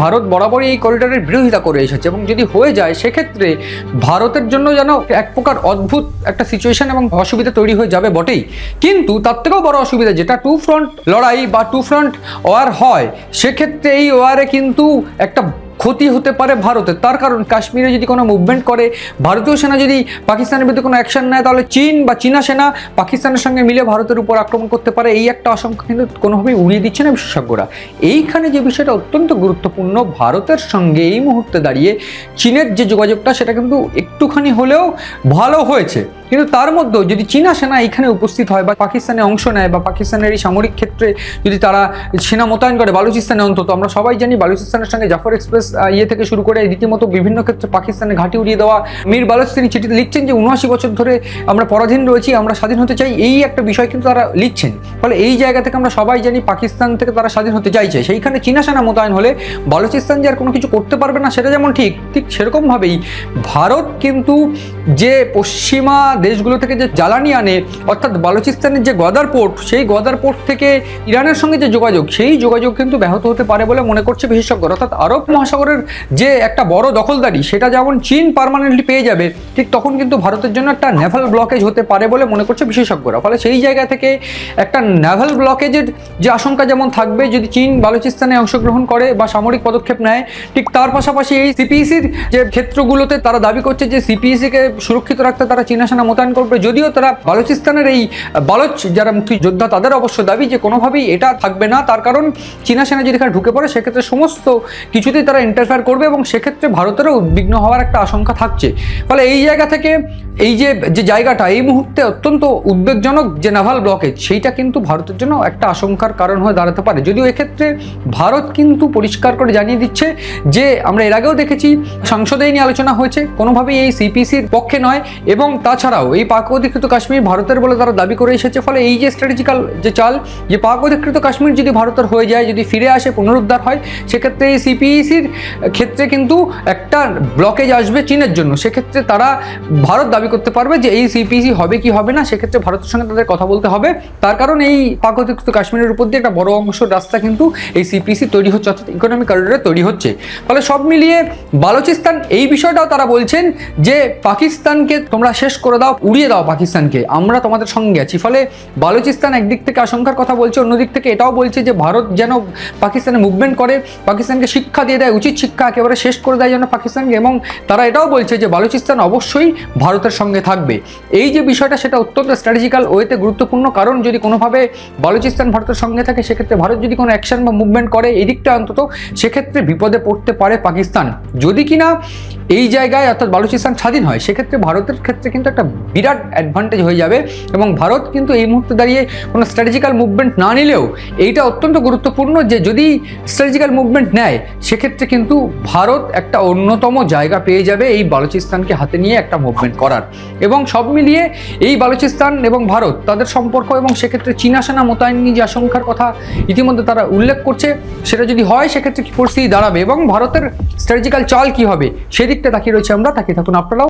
ভারত বরাবরই এই করিডোরের বিরোধিতা করে এসেছে, এবং যদি হয়ে যায় সেক্ষেত্রে ভারতের জন্য যেন এক প্রকার অদ্ভুত একটা সিচুয়েশন এবং অসুবিধা তৈরি হয়ে যাবে বটেই। কিন্তু তার থেকেও বড় অসুবিধা যেটা টু ফ্রন্ট লড়াই বা টু ফ্রন্ট ওয়ার হয়, সেক্ষেত্রে এই ওয়ারে কিন্তু একটা ক্ষতি হতে পারে ভারতের। তার কারণ কাশ্মীরে যদি কোনো মুভমেন্ট করে, ভারতীয় সেনা যদি পাকিস্তানের বিরুদ্ধে কোনো অ্যাকশন নেয়, তাহলে চীন বা চীনা সেনা পাকিস্তানের সঙ্গে মিলে ভারতের উপর আক্রমণ করতে পারে। এই একটা আশঙ্কা কিন্তু কোনোভাবেই উড়িয়ে দিচ্ছে না বিশেষজ্ঞরা। এইখানে যে বিষয়টা অত্যন্ত গুরুত্বপূর্ণ, ভারতের সঙ্গে এই মুহূর্তে দাঁড়িয়ে চীনের যে যোগাযোগটা সেটা কিন্তু একটুখানি হলেও ভালো হয়েছে। কিন্তু তার মধ্যেও যদি চীনা সেনা এখানে উপস্থিত হয় বা পাকিস্তানে অংশ নেয় বা পাকিস্তানের এই সামরিক ক্ষেত্রে যদি তারা সেনা মোতায়েন করে বালুচিস্তানে, অন্তত আমরা সবাই জানি বালুচিস্তানের সঙ্গে জাফর এক্সপ্রেস থেকে শুরু করে রীতিমতো বিভিন্ন ক্ষেত্রে পাকিস্তানে ঘাঁটি উড়িয়ে দেওয়া। মীর বালুচিস্তানি চিঠিতে লিখছেন যে 79 বছর ধরে আমরা পরাধীন রয়েছি, আমরা স্বাধীন হতে চাই, এই একটা বিষয় কিন্তু তারা লিখছেন। ফলে এই জায়গা থেকে আমরা সবাই জানি পাকিস্তান থেকে তারা স্বাধীন হতে চাইছে। সেইখানে চীনা সেনা মোতায়েন হলে বালুচিস্তান যে আর কোনো কিছু করতে পারবে না সেটা যেমন ঠিক সেরকমভাবেই ভারত কিন্তু যে পশ্চিমা দেশগুলো থেকে যে জ্বালানি আনে, অর্থাৎ বালুচিস্তানের যে গদার পোর্ট, সেই গদার পোর্ট থেকে ইরানের সঙ্গে যে যোগাযোগ, সেই যোগাযোগ কিন্তু ব্যাহত হতে পারে বলে মনে করছে বিশেষজ্ঞরা। অর্থাৎ আরব মহাসাগরের যে একটা বড় দখলদারি সেটা যেমন চীন পার্মানেন্টলি পেয়ে যাবে, ঠিক তখন কিন্তু ভারতের জন্য একটা নেভাল ব্লকেজ হতে পারে বলে মনে করছে বিশেষজ্ঞরা। ফলে সেই জায়গা থেকে একটা নেভাল ব্লকেজের যে আশঙ্কা যেমন থাকবে যদি চীন বালুচিস্তানে অংশগ্রহণ করে বা সামরিক পদক্ষেপ নেয়, ঠিক তার পাশাপাশি এই সিপিইসির যে ক্ষেত্রগুলোতে তারা দাবি করছে যে সিপিইসিকে সুরক্ষিত রাখতে তারা চীনা সেনা মোতায়েন করবে। যদিও তারা বালুচিস্তানের এই বালুচ যারা মুক্তিযোদ্ধা তাদের অবশ্য দাবি যে কোনোভাবেই এটা থাকবে না, তার কারণ চীনা সেনা যদি এখানে ঢুকে পড়ে সেক্ষেত্রে সমস্ত কিছুতেই তারা ইন্টারফেয়ার করবে এবং সেক্ষেত্রে ভারতেরও উদ্বিগ্ন হওয়ার একটা আশঙ্কা থাকছে। ফলে এই জায়গা থেকে এই যে জায়গাটা এই মুহূর্তে অত্যন্ত উদ্বেগজনক যে নাভাল ব্লকেজ, সেইটা কিন্তু ভারতের জন্য একটা আশঙ্কার কারণ হয়ে দাঁড়াতে পারে। যদিও এক্ষেত্রে ভারত কিন্তু পরিষ্কার করে জানিয়ে দিচ্ছে যে আমরা এর আগেও দেখেছি সংসদে নিয়ে আলোচনা হয়েছে, কোনোভাবেই এই সিপিসির পক্ষে নয়, এবং তাছাড়াও এই পাক অধিকৃত কাশ্মীর ভারতের বলে তারা দাবি করে এসেছে। ফলে এই যে স্ট্র্যাটেজিক্যাল যে চাল, যে পাক অধিকৃত কাশ্মীর যদি ভারতের হয়ে যায়, যদি ফিরে আসে, পুনরুদ্ধার হয়, সেক্ষেত্রে এই সিপিইসির ক্ষেত্রে কিন্তু একটা ব্লকেজ আসবে চীনের জন্য। সেক্ষেত্রে তারা ভারত দাবি করতে পারবে যে এই সিপিইসি হবে কি হবে না, সেক্ষেত্রে ভারতের সঙ্গে তাদের কথা বলতে হবে। তার কারণ এই পাক অধিকৃত কাশ্মীরের উপর দিয়ে একটা বড় অংশ রাস্তা কিন্তু এই সিপিইসি তৈরি হচ্ছে, অর্থাৎ ইকোনমিক করিডোরে তৈরি হচ্ছে। ফলে সব মিলিয়ে বালুচিস্তান এই বিষয়টাও তারা বলছেন যে পাকিস্তানকে তোমরা শেষ করে দাও, উড়িয়ে দাও পাকিস্তানকে, আমরা তোমাদের সঙ্গে আছি। ফলে বালুচিস্তান একদিক থেকে আশঙ্কার কথা বলছে, অন্যদিক থেকে এটাও বলছে যে ভারত যেন পাকিস্তানে মুভমেন্ট করে, পাকিস্তানকে শিক্ষা দিয়ে দেয়, উচিত শিক্ষা একেবারে শেষ করে দেয় যেন পাকিস্তানকে, এবং তারা এটাও বলছে যে বালুচিস্তান অবশ্যই ভারতের সঙ্গে থাকবে। এই যে বিষয়টা সেটা অত্যন্ত স্ট্র্যাটেজিক্যাল ওয়েতে গুরুত্বপূর্ণ, কারণ যদি কোনোভাবে বালুচিস্তান ভারতের সঙ্গে থাকে সেক্ষেত্রে ভারত যদি কোনো অ্যাকশন বা মুভমেন্ট করে এই দিকটা অন্তত, সেক্ষেত্রে বিপদে পড়তে পারে পাকিস্তান। যদি কিনা এই জায়গায় অর্থাৎ বালুচিস্তান স্বাধীন হয় সেক্ষেত্রে ভারতের ক্ষেত্রে কিন্তু একটা বিরাট অ্যাডভান্টেজ হয়ে যাবে, এবং ভারত কিন্তু এই মুহূর্তে দাঁড়িয়ে কোনো স্ট্র্যাটেজিক্যাল মুভমেন্ট না নিলেও এইটা অত্যন্ত গুরুত্বপূর্ণ যে যদি স্ট্র্যাটেজিক্যাল মুভমেন্ট নেয় সেক্ষেত্রে কিন্তু ভারত একটা অন্যতম জায়গা পেয়ে যাবে এই বালুচিস্তানকে হাতে নিয়ে একটা মুভমেন্ট করার। এবং সব মিলিয়ে এই বালুচিস্তান এবং ভারত তাদের সম্পর্ক এবং সেক্ষেত্রে চীনা সেনা মোতায়েন নিয়ে যে আশঙ্কার কথা ইতিমধ্যে তারা উল্লেখ করছে, সেটা যদি হয় সেক্ষেত্রে কি পরিস্থিতি দাঁড়াবে এবং ভারতের স্ট্র্যাটেজিক্যাল চাল কি হবে সেদিকটা তাকিয়ে রয়েছে আমরা। তাকিয়ে থাকুন আপনারাও।